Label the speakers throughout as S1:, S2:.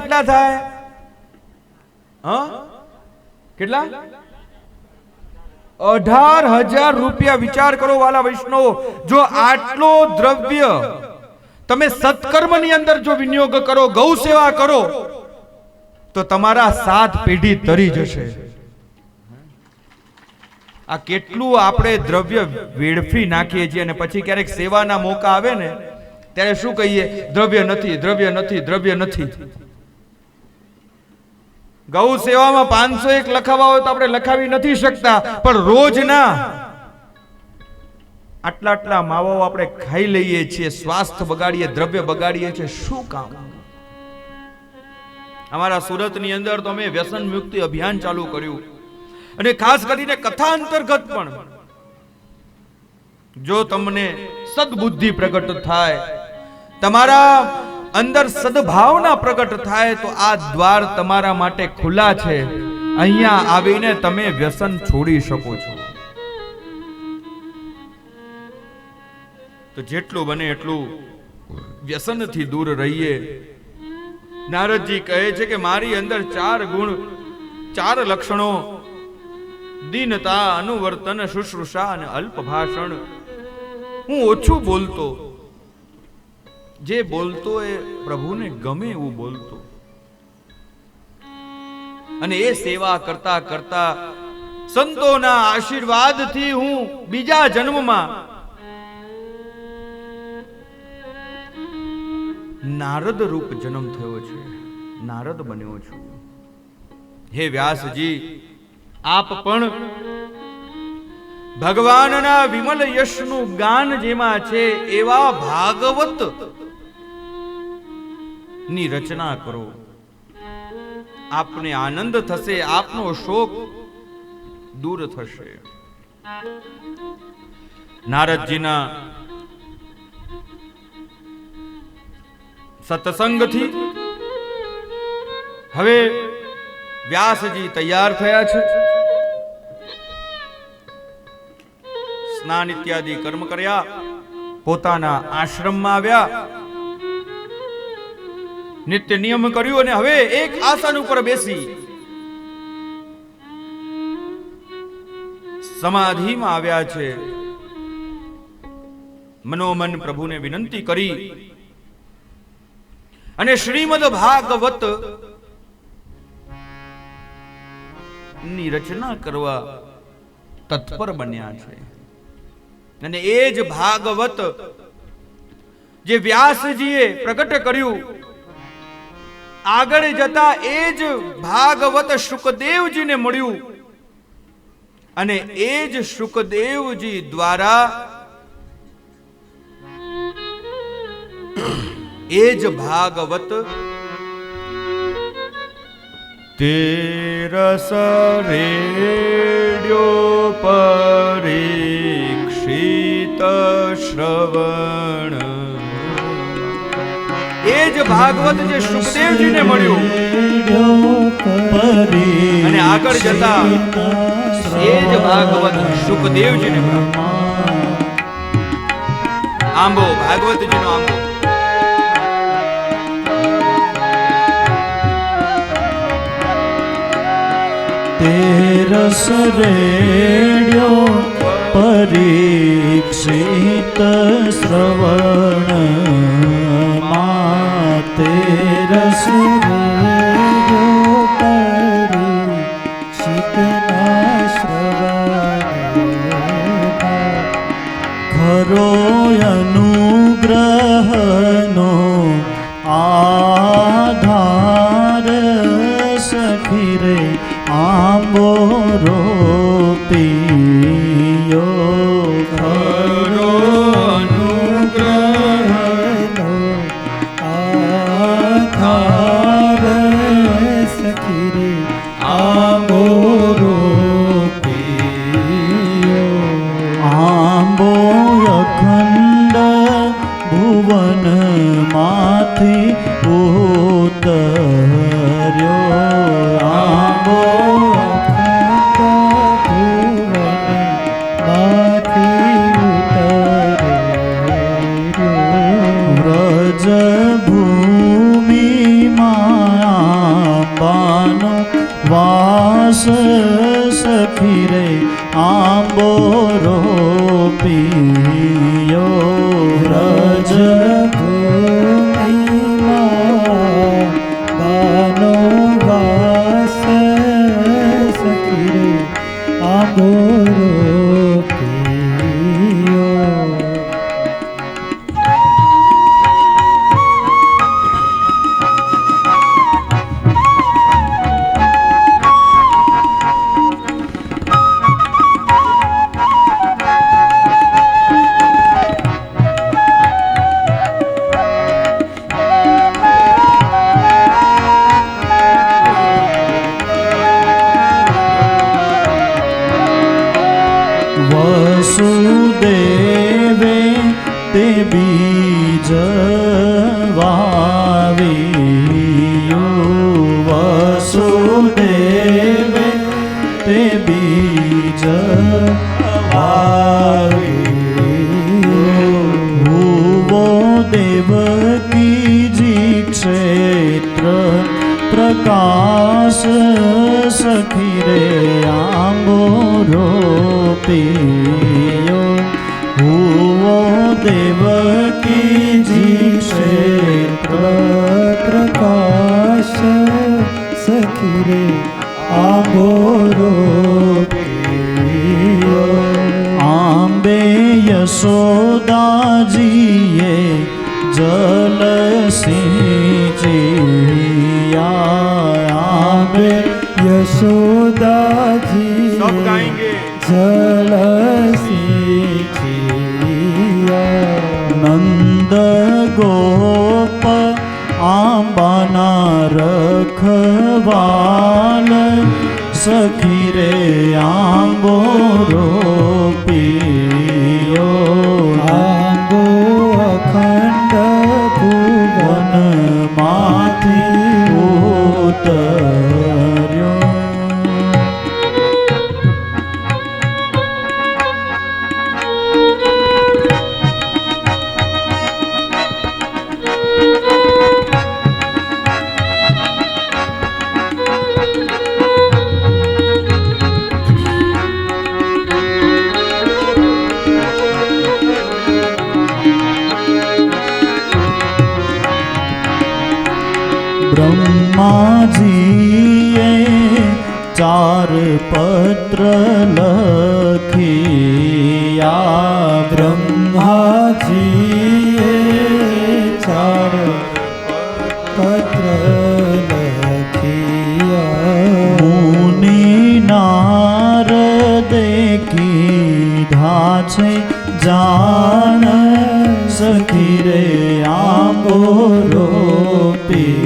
S1: કેટલા થાય? કેટલા? 18,000 રૂપિયા. વિચાર કરો વાલા વૈષ્ણવ, જો આટલો દ્રવ્ય તમે સત્કર્મની અંદર જો વિનિયોગ કરો, ગૌ સેવા કરો, તો તમારા 7 પેઢી તરી જશે. આ કેટલું આપણે દ્રવ્ય વેડફી નાખીએ છીએ અને પછી ક્યારેક સેવાના મોકા આવે ને ત્યારે શું કહીએ? દ્રવ્ય નથી, દ્રવ્ય નથી, દ્રવ્ય નથી. ગૌ સેવામાં 501 લખાવા હોય તો આપણે લખાવી નથી શકતા, પણ રોજના આટલા આટલા માવાઓ આપણે ખાઈ લઈએ છીએ, સ્વાસ્થ્ય બગાડીએ, દ્રવ્ય બગાડીએ છીએ. શું કામ? અમારા સુરતની અંદર તો અમે વ્યસન મુક્તિ અભિયાન ચાલુ કર્યું, અને ખાસ કરીને કથા અંતર્ગત પણ જો તમને સદબુદ્ધિ પ્રગટ થાય, તમારા અંદર સદભાવના પ્રગટ થાય, તો આ દ્વાર તમારા માટે ખુલ્લા છે. અહીંયા આવીને તમે વ્યસન છોડી શકો છો. તો જેટલું બને એટલું વ્યસનથી દૂર રહીએ. નારદજી કહે છે કે મારી અંદર 4 ગુણ, 4 લક્ષણો, દીનતા, અનુવર્તન, શુશ્રુષા અને અલ્પ ભાષણ. હું ઓછું બોલતો, જે બોલતો એ પ્રભુને ગમે એવું બોલતો, અને એ સેવા કરતા કરતા સંતોના આશીર્વાદથી હું બીજા જન્મમાં નારદ રૂપ જન્મ થયો છે, નારદ બન્યો છું. હે વ્યાસજી, આપ પણ ભગવાનના વિમલ યશનું ગાન જેમાં છે એવા ભાગવત ની રચના કરો. આપને આનંદ થશે, આપનો શોક દૂર થશે. નારદજીના સત્સંગથી હવે વ્યાસજી તૈયાર થયા છે. સ્નાન ઇત્યાદિ કર્મ કર્યા, પોતાના આશ્રમમાં આવ્યા, નિત્ય નિયમ કર્યું, અને હવે એક આસન ઉપર બેસી સમાધિમાં આવ્યા છે. મનોમન પ્રભુને વિનંતી કરી અને શ્રીમદ ભાગવત ની રચના કરવા તત્પર બન્યા છે. અને એ જ ભાગવત જે વ્યાસજીએ પ્રગટ કર્યું, આગળ જતા એ જ ભાગવત શુકદેવજીને મળ્યું, અને એ જ શુકદેવજી દ્વારા એ જ ભાગવત તેરસ રેડ્યો પરીક્ષિત શ્રવણ. એ જ ભાગવત જે શુકદેવજીને મળ્યું, અને આગળ જતા એ જ ભાગવત શુકદેવજીને મળ્યું. આંબો ભાગવતજીનો આંબો.
S2: તેરસ રેડ્યો પરીક્ષિત શ્રવણ માં. તેરસ રેડ્યો પરીક્ષિત શ્રવણ. ખરો અનુગ્રહનો આધાર સખી રે આંબો રોપિયો.
S1: ખરો
S2: અનુગ્રહનો આધાર સખી રે આંબો રોપિયો. આંબો અખંડ ભુવન માંથી ઉતર્યો. આંબો ભૂમિ માં પ્રકાશ સખી રે આંબો રોપિયો વ્રજ ભૂમિમાં બાનો વાસ સખી રે આંબો રોપિયો વસુદેવે તે બીજ વાવ્યું વસુદેવે તે બીજ વાવ્યું ભુવો દેવકીજી ક્ષેત્ર પ્રકાશ સખી રે આંબો રોપિયો હુવો દેવકીજી ક્ષેત્ર પ્રકાશ સખી રે આંબો રોપિયો આંબે યશોદાજીએ જલ સિંચ્યા आंबे यशोदाजी
S1: सब गाएंगे
S2: जल सिंचिया नंद गोप आंबाना रखवाल सखी रे आंबो रोपियो आंबो अखंड भुवन माथी उतर्यो ब्रह्माजीए चार पत्र लखिया ब्रह्माजीए चार पत्र लखिया मुनि नारदे कीधा छे जान सखी रे आंबो रोपियो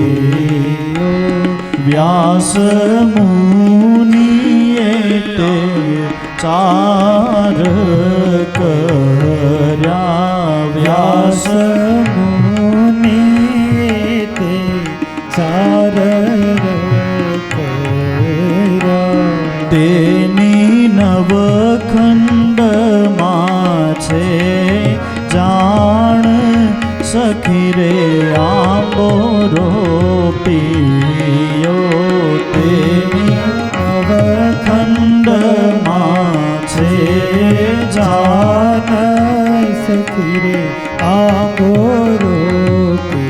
S2: व्यास मुनिए ते चार कर्या व्यास मुनिए ते चार कर्या तेनी नवखंड माछे जान सखी रे आंबो रोपियो तेनी नवखंड माछे जान सखी रे आंबो रोपियो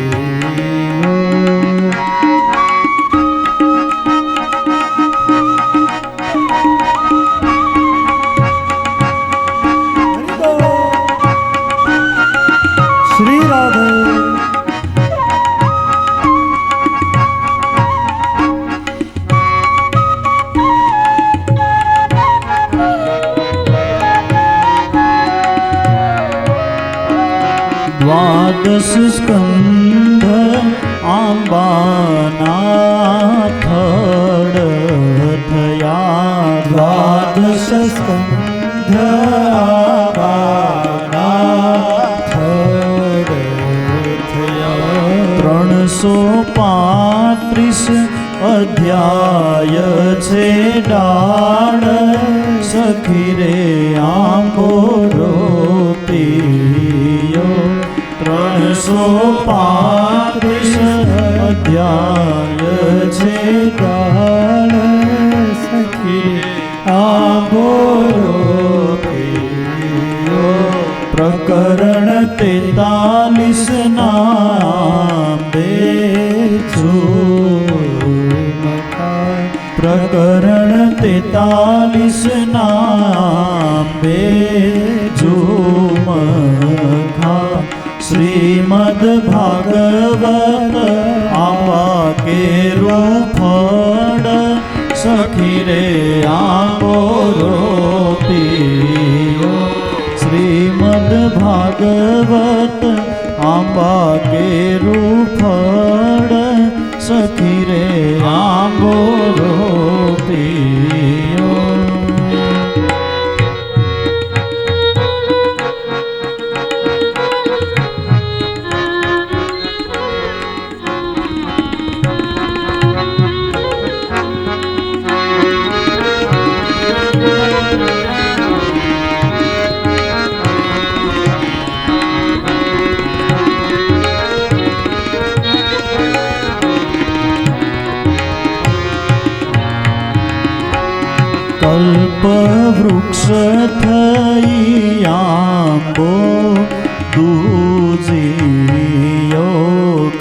S2: श्री राधे द्वादश स्कंध आंबाना थड़ थया द्वादश स्कंध आंबाना थड़ थया 335 अध्याय छे डाळ सखी रे आंबो रोपियो 335 अध्याय छे डाळ પ્રકરણ 43 નામે ઝુમખા શ્રીમદ ભાગવત આંબા કેરું ફળ સખી રે આંબો રોપીયો શ્રીમદ ભાગવત આંબા કેરું ફળ સખી રે આંબો રોપીયો કલ્પવૃક્ષ થઈ આંબો દૂજીયો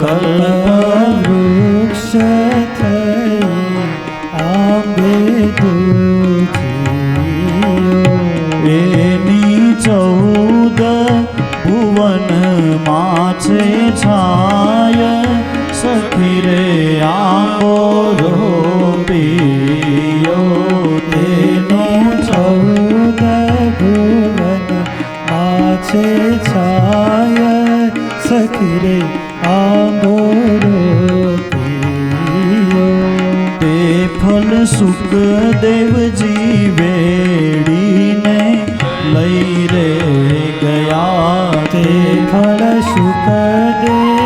S3: કલ્પવૃક્ષ થઈ આંબે દૂજીયો
S2: એની 14 ભુવનમાં છે છાય સખી રે આંબો રોપીયો
S3: તેનો 14 ભુવન માછે છાય સખી રે આંબો રોપીયો
S2: તે ફલ સુખદેવજી વેડીને લઈ રે ગયા
S3: તે ફળ સુખદેવજી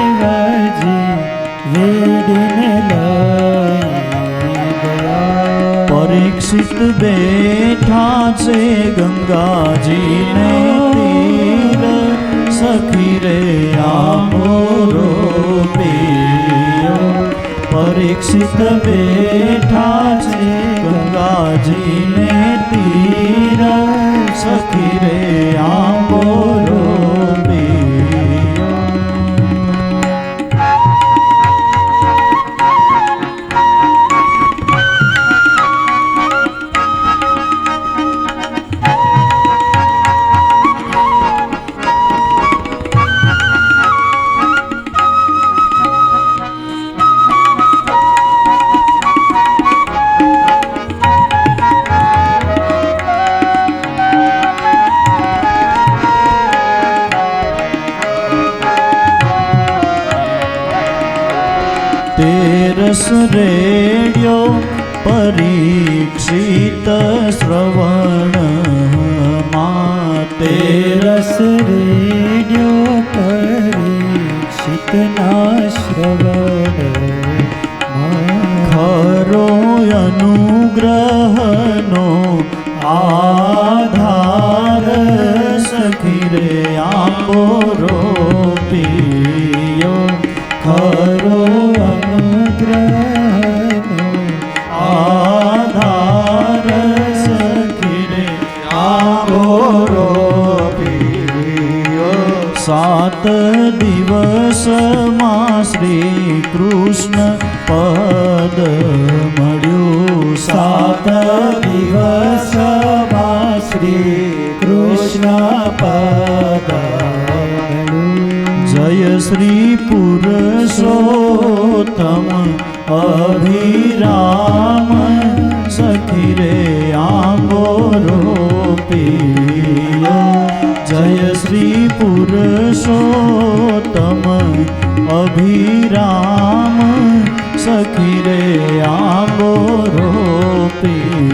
S3: વેડીને લઈ ગયા
S2: પરીક્ષિત બેઠા છે ગંગાજીને તીર સખી રે આંબો રોપીયો પરીક્ષિત બેઠા છે ગંગાજીને તીર સખી રે આંબો રોપીયો તેરસ રેડ્યો પરીક્ષિત શ્રવણમાં
S3: તેરસ રેડ્યો પરીક્ષિતના શ્રવણમાં
S2: ખરો અનુગ્રહનો આધાર સખી રે આંબો રોપીયો ખરો
S3: અનુગ્રહનો
S2: આધાર સખી રે આંબો રોપીયો 7 દિવસમાં શ્રી કૃષ્ણ પદ મળ્યું
S3: 7 દિવસમાં શ્રી કૃષ્ણ પદ
S2: જય શ્રી પુરુષોત્તમ અભિરામ સખી રે આંબો રોપીયો જય શ્રી પુરુષોત્તમ અભિરામ સખી રે આંબો રોપીયો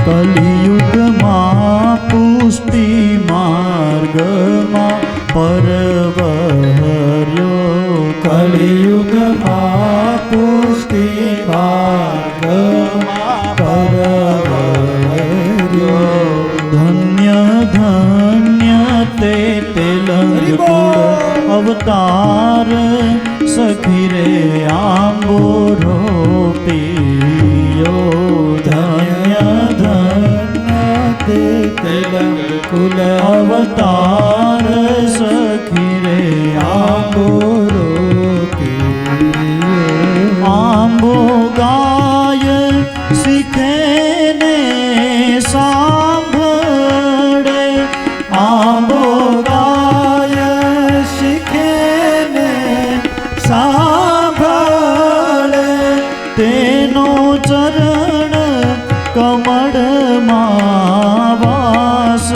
S2: કલિયુગમાં પુષ્ટિ માર્ગમાં પરવર્યો
S3: કલિયુગમાં પુષ્ટિ માર્ગમાં પરવર્યો
S2: ધન્ય ધન્ય તે તેલંગકુળ અવતાર સખી રે આંબોરો પીયો ધન્ય ધન્ય
S3: તે તેલંગકુલ
S2: અવતાર સખી રે આંબોરો આંબો ગાય શીખે ને સાંભળે આંબો
S3: ગાય શીખે ને
S2: સાંભળે તેનો ચરણ કમળમાં વાસ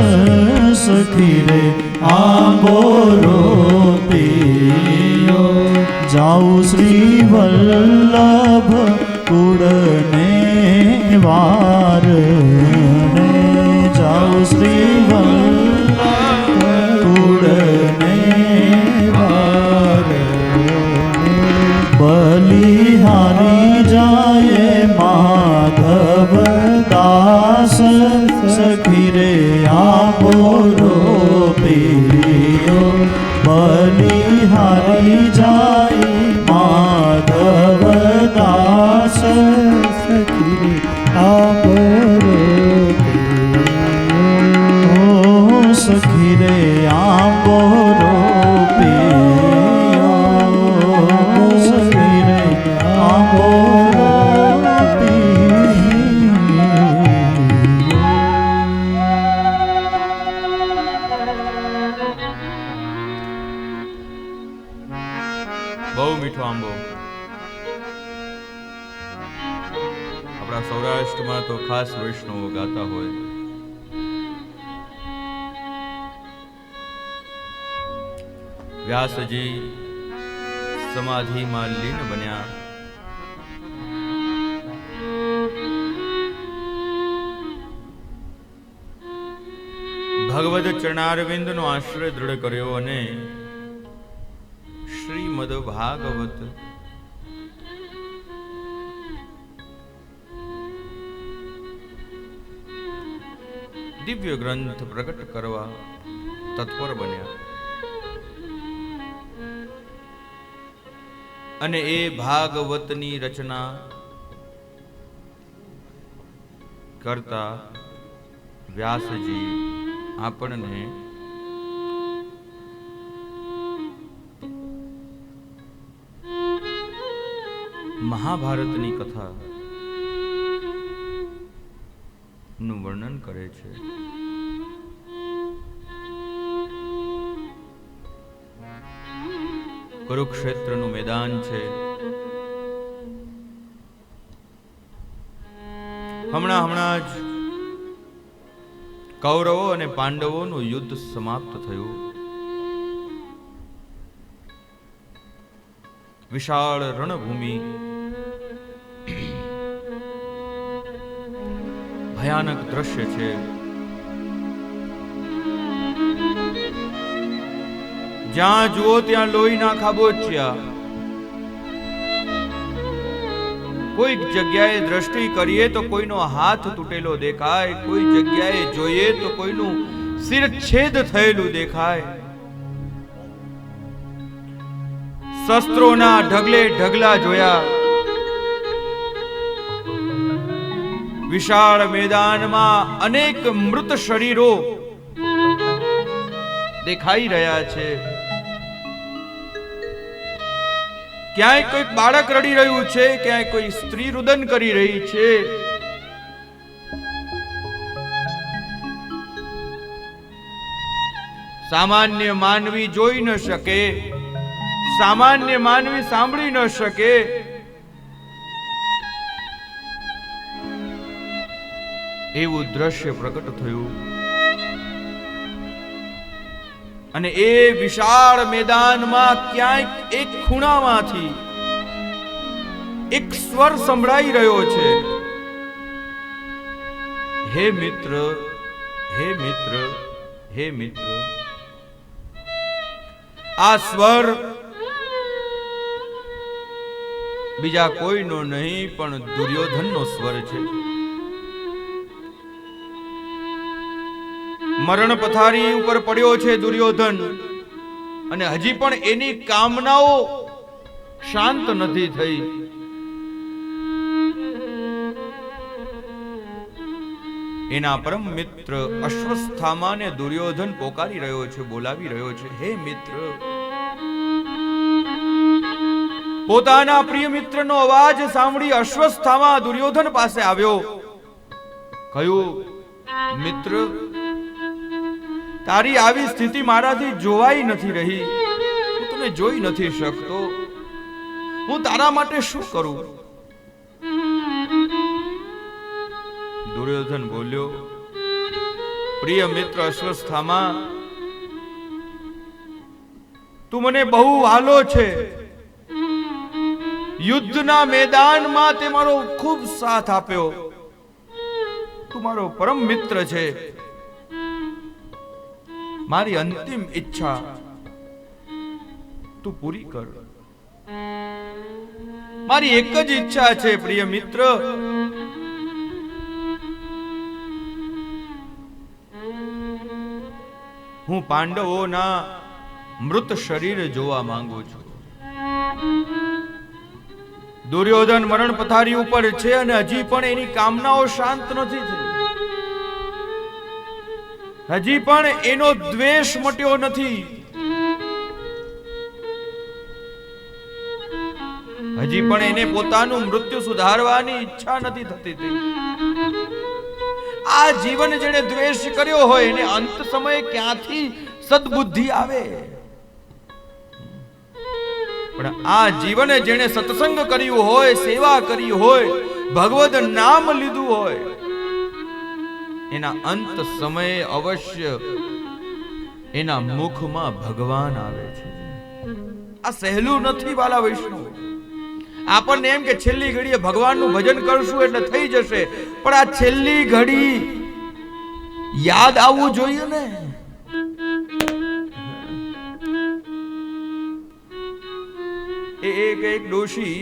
S2: સખી રે આંબોરો પીયો જાઉ શ્રી વલ્લભ કુળને વારણે જાઉ શ્રી વલ્લભ કુળને વારણે બલિહારી જાય માધવ દાસ સખી રે આંબોરો પીયો બલિહારી જાય માધવ દાસ
S3: સખી રે આંબોરો
S2: ઓ સખી રે આંબોરો પીયો સખી રે આંબોરો
S1: બહુ મીઠો આંબો. આપણા સૌરાષ્ટ્રમાં તો ખાસ વૈષ્ણવો ગાતા હોય. વ્યાસજી સમાધિમાં લીન બન્યા. ભગવદ ચરણારવિંદનો આશ્રય દૃઢ કર્યો અને શ્રીમદ ભાગવત દિવ્ય ગ્રંથ પ્રગટ કરવા તત્પર બન્યા. અને એ ભાગવતની રચના કરતા વ્યાસજી આપણને મહાભારતની કથા નું વર્ણન કરે છે. કુરુક્ષેત્રનું મેદાન છે. હમણાં જ કૌરવો અને પાંડવોનું યુદ્ધ સમાપ્ત થયું. વિશાળ રણભૂમિ, ભયાનક દ્રશ્ય છે. જ્યાં જુઓ ત્યાં લોહીના ખાબોચિયા. કોઈક જગ્યાએ દ્રષ્ટિ કરીએ તો કોઈનો હાથ તૂટેલો દેખાય, કોઈ જગ્યાએ જોઈએ તો કોઈનું શિરચ્છેદ થયેલું દેખાય. શસ્ત્રોના ઢગલે ઢગલા જોયા. વિશાળ મેદાનમાં અનેક મૃત શરીરો દેખાઈ રહ્યા છે. ક્યાંય કોઈ બાળક રડી રહ્યું છે, ક્યાંય કોઈ સ્ત્રી રુદન કરી રહી છે. સામાન્ય માનવી જોઈ ન શકે, સામાન્ય માનવી સાંભળી ન શકે. એવું દ્રશ્ય પ્રગટ થયું. અને એ વિશાળ મેદાનમાં ક્યાંક એક ખૂણામાંથી એક સ્વર સંભળાઈ રહ્યો છે. હે મિત્ર, હે મિત્ર, હે મિત્ર, આ સ્વર બીજા કોઈનો નહીં પણ દુર્યોધનનો સ્વર છે. મરણ પથારી ઉપર પડ્યો છે દુર્યોધન, અને હજી પણ એની કામનાઓ શાંત નથી થઈ. એના પરમ મિત્ર અશ્વસ્થામાને દુર્યોધન પોકારી રહ્યો છે, બોલાવી રહ્યો છે. હે મિત્ર, પોતાના પ્રિય મિત્રનો અવાજ સાંભળી અશ્વસ્થામા દુર્યોધન પાસે આવ્યો. કહ્યું, મિત્ર, તારી આવી સ્થિતિ મારાથી જોવાઈ નથી રહી. હું તને જોઈ નથી શકતો. હું તારા માટે શું કરું? દુર્યોધન બોલ્યો, પ્રિય મિત્ર અશ્વસ્થામા, તું મને બહુ વાલો છે. યુદ્ધના મેદાનમાં તે મારો ખૂબ સાથ આપ્યો. તું મારો પરમ મિત્ર છે. મારી અંતિમ ઈચ્છા તું પૂરી કર. મારી એક જ ઈચ્છા છે પ્રિય મિત્ર, હું પાંડવોના મૃત શરીર જોવા માંગુ છું. દુર્યોધન મરણ પથારી ઉપર છે અને હજી પણ એની કામનાઓ શાંત નથી થઈ. હજી પણ એનો દ્વેષ મટ્યો નથી. હજી પણ એને પોતાનું મૃત્યુ સુધારવાની ઈચ્છા નથી થતી. આ જીવન જેને દ્વેષ કર્યો હોય એને અંત સમયે ક્યાંથી સદબુદ્ધિ આવે? પણ આ જીવને જેને સત્સંગ કર્યું હોય, સેવા કરી હોય, ભગવદ નામ લીધું હોય, એના અંત સમયે અવશ્ય એના મુખમાં ભગવાન આવે છે. આ સહેલું નથી વાલા વૈષ્ણવ. આપણને એમ કે છેલ્લી ઘડીએ ભગવાનનું ભજન કરશું એટલે થઈ જશે, પણ આ છેલ્લી ઘડી યાદ આવવું જોઈએ ને. એક ડોશી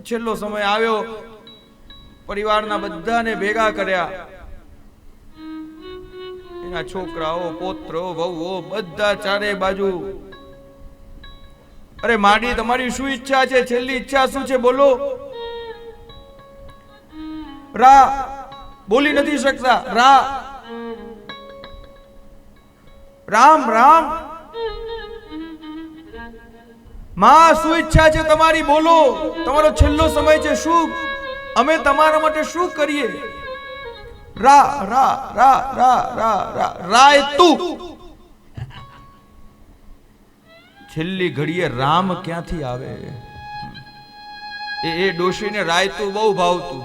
S1: છેલ્લો સમય આવ્યો, પરિવારના બધાને ભેગા કર્યા, એના છોકરાઓ, પોત્રો, વહુઓ બધા ચારે બાજુ. અરે માડી, તમારી શું ઈચ્છા છે? છેલ્લી ઈચ્છા શું છે? બોલો. રા બોલી નથી શકતા. રામ રામ, માં શું ઈચ્છા છે તમારી? બોલો. તમારો છેલ્લો સમય છે. શું અમે તમારા માટે શું કરીએ? રા રા રા રા રા રા રાય તું. છેલ્લી ઘડીએ રામ ક્યાંથી આવે? એ ડોશીને રાયતું બહુ ભાવતું,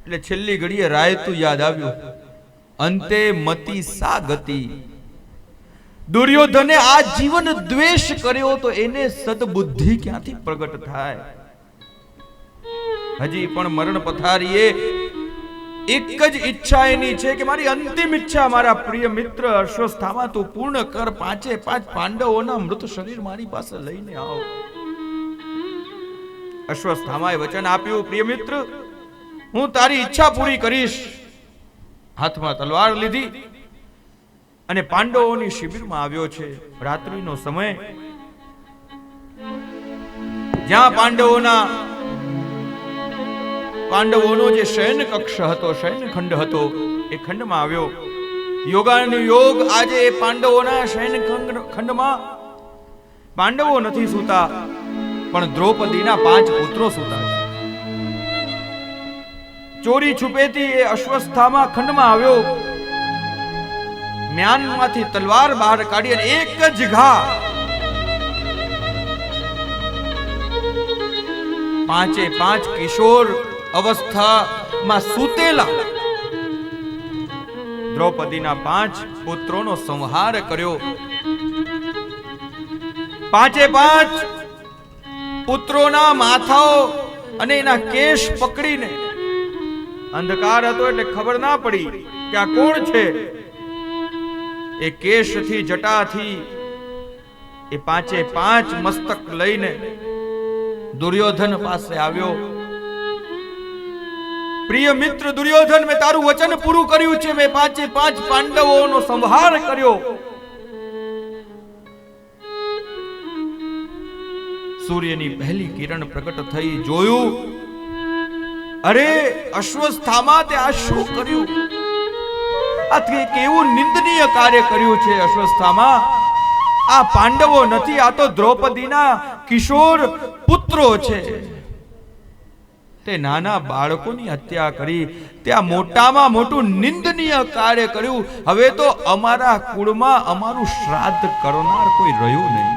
S1: એટલે છેલ્લી ઘડીએ રાયતું યાદ આવ્યું. અંતે મતી સા ગતિ. દુર્યોધને આ જીવન દ્વેષ કર્યો તો એને સદબુદ્ધિ ક્યાંથી પ્રગટ થાય? હજી પણ મરણ પથારીએ એક જ ઈચ્છા એની છે કે મારી અંતિમ ઈચ્છા મારા પ્રિય મિત્ર અશ્વસ્થામા તું પૂર્ણ કર. 5 પાંડવોના મૃત શરીર મારી પાસે લઈને આવ. અશ્વસ્થામાએ વચન આપ્યું, પ્રિય મિત્ર, હું તારી ઈચ્છા પૂરી કરીશ. હાથમાં તલવાર લીધી અને પાંડવોની શિબિરમાં આવ્યો છે. રાત્રિનો સમય, જ્યાં પાંડવોનો જે શયન કક્ષ હતો, શયન ખંડ હતો, એ ખંડમાં આવ્યો. યોગાનુયોગ આજે એ પાંડવોના શયન ખંડમાં પાંડવો નથી સૂતા, પણ દ્રૌપદીના 5 પુત્રો સૂતા છે. ચોરી છુપેથી એ અશ્વસ્થામા ખંડમાં આવ્યો. મ્યાનમાંથી તલવાર બહાર કાઢી અને એક જ ઘા 5 કિશોર અવસ્થામાં સૂતેલા દ્રૌપદીના 5 પુત્રોનો સંહાર કર્યો. 5 પુત્રોના માથાઓ અને એના કેશ પકડીને અંધકાર હતો એટલે ખબર ના પડી કે આ કોણ છે. એ કેશથી જટાથી એ પાંચે પાંચ મસ્તક લઈને દુર્યોધન પાસે આવ્યો. પ્રિય મિત્ર દુર્યોધન, મેં તારું વચન પૂરું કર્યું છે. મેં પાંચે પાંચ પાંડવોનો સંહાર કર્યો. સૂર્યની પહેલી કિરણ પ્રગટ થઈ, જોયું, અરે અશ્વસ્થામા તે આ શું કર્યું? આ કેવું નિંદનીય કાર્ય કર્યું છે અશ્વસ્થામા. આ પાંડવો નથી, આ તો દ્રૌપદીના કિશોર પુત્રો છે. તે નાના બાળકોની હત્યા કરી, ત્યાં મોટામાં મોટું નિંદનીય કાર્ય કર્યું. હવે તો અમારા કુળમાં અમારું શ્રાદ્ધ કરનાર કોઈ રહ્યું નહીં.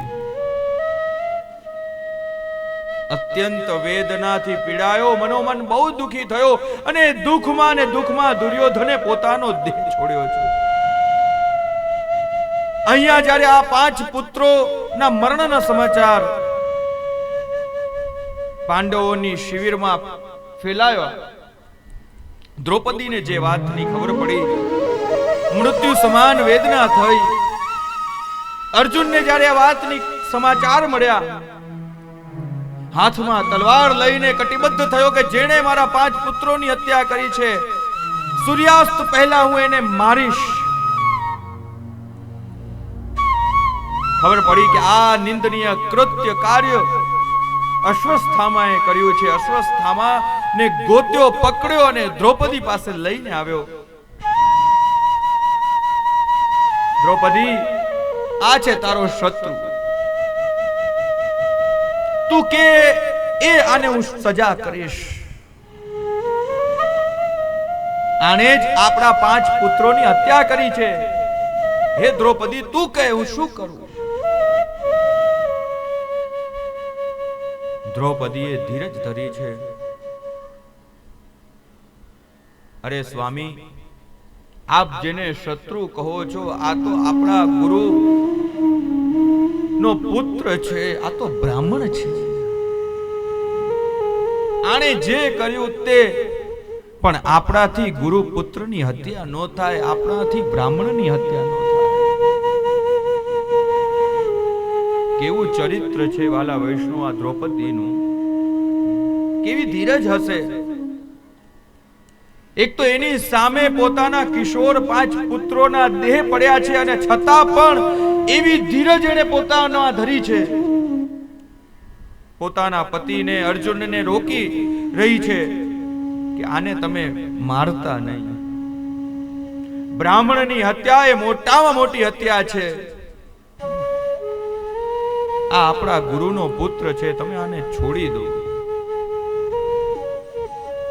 S1: અત્યંત વેદનાથી પીડાયો, મનોમન બહુ દુખી થયો અને દુઃખમાં ને દુઃખમાં દુર્યોધને પોતાનો દેહ છોડ્યો છે. અહીંયા જ્યારે આ પાંચ પુત્રોના મરણના સમાચાર પાંડવોની શિબિરમાં ફેલાયો, દ્રૌપદીને જે વાતની ખબર પડી, મૃત્યુ સમાન વેદના થઈ. અર્જુનને જ્યારે આ વાતની સમાચાર મળ્યા, હાથમાં તલવાર લઈને કટિબદ્ધ થયો કે જેણે મારા પાંચ પુત્રોની હત્યા કરી છે, સૂર્યાસ્ત પહેલા હું એને મારીશ. ખબર પડી કે આ નિંદનીય કૃત્ય કાર્ય અશ્વસ્થામાએ કર્યું છે. અશ્વસ્થામા ને ગોત્યો, પકડ્યો અને દ્રૌપદી પાસે લઈને આવ્યો. દ્રૌપદી, આ છે તારો શત્રુ. તું કે આને હું સજા કરીશ. આણે જ આપણા પાંચ પુત્રોની હત્યા કરી છે. હે દ્રૌપદી, તું કહે હું શું કરું? દ્રૌપદીએ ધીરજ ધરી છે. અરે સ્વામી, આપ જેને શત્રુ કહો છો, આ તો આપણા ગુરુ નો પુત્ર છે, આ તો બ્રાહ્મણ છે. આણે જે કર્યું તે પણ આપણાથી ગુરુ પુત્રની હત્યા ન થાય, આપણાથી બ્રાહ્મણની હત્યા ન થાય. કેવું ચરિત્ર છે વાલા વૈષ્ણવ આ દ્રૌપદીનું, કેવી ધીરજ હશે. એક તો એની સામે પોતાના કિશોર પાંચ પુત્રોના દેહ પડ્યા છે અને છતાં પણ એવી ધીરજ એને પોતાના ધરી છે. પોતાના પતિને અર્જુનને રોકી રહી છે કે આને તમે મારતા નહીં. બ્રાહ્મણની હત્યા એ મોટામાં મોટી હત્યા છે. આ આપણા ગુરુનો પુત્ર છે, તમે આને છોડી દો.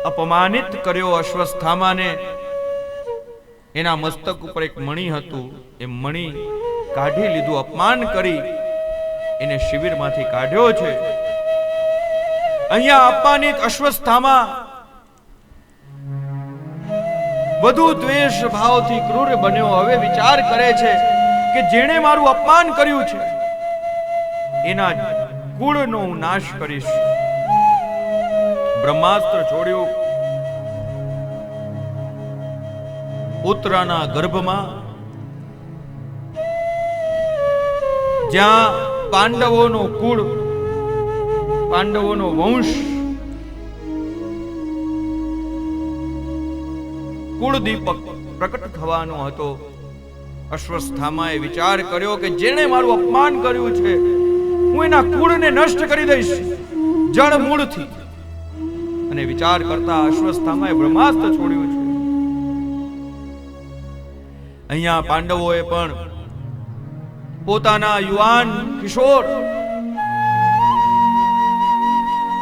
S1: અપમાનિત કર્યો અશ્વસ્થામાને. એના મસ્તક ઉપર એક મણી હતું, એ મણી કાઢી લીધું, અપમાન કરી એને શિબિરમાંથી કાઢ્યો છે. અહીંયા અપમાનિત અશ્વસ્થામા વધુ દ્વેષ ભાવથી ક્રૂર બન્યો. હવે વિચાર કરે છે કે જેણે મારું અપમાન કર્યું છે એના કુળનો હું નાશ કરીશ. બ્રહ્માસ્ત્ર છોડ્યું. ઉત્તરાના ગર્ભમાં જ્યાં પાંડવોનો કુળ, પાંડવોનો વંશ, કુળ દીપક પ્રકટ થવાનો હતો, અશ્વસ્થામાએ વિચાર કર્યો કે જેણે મારું અપમાન કર્યું છે હું એના કુળને નષ્ટ કરી દઈશ જળ મૂળથી. અને વિચાર કરતા અશ્વસ્થામાએ બ્રહ્માસ્ત્ર છોડ્યું છે. અહીંયા પાંડવોએ પણ પોતાના યુવાન કિશોર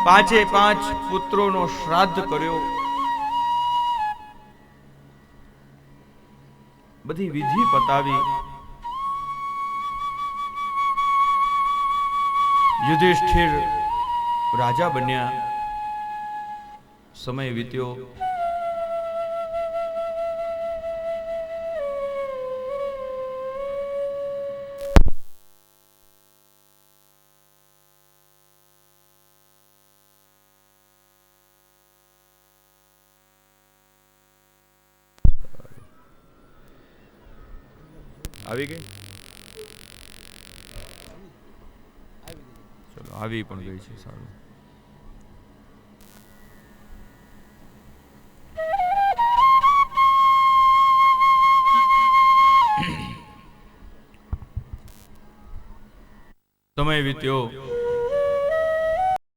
S1: પાંચે પાંચ પુત્રોનો શ્રાદ્ધ કર્યો. બધી વિધિ પતાવી. યુધિષ્ઠિર રાજા બન્યા. સમય વીત્યો. આવી ગઈ? ચલો આવી પણ ગઈ છે, સારું. સમય વીત્યો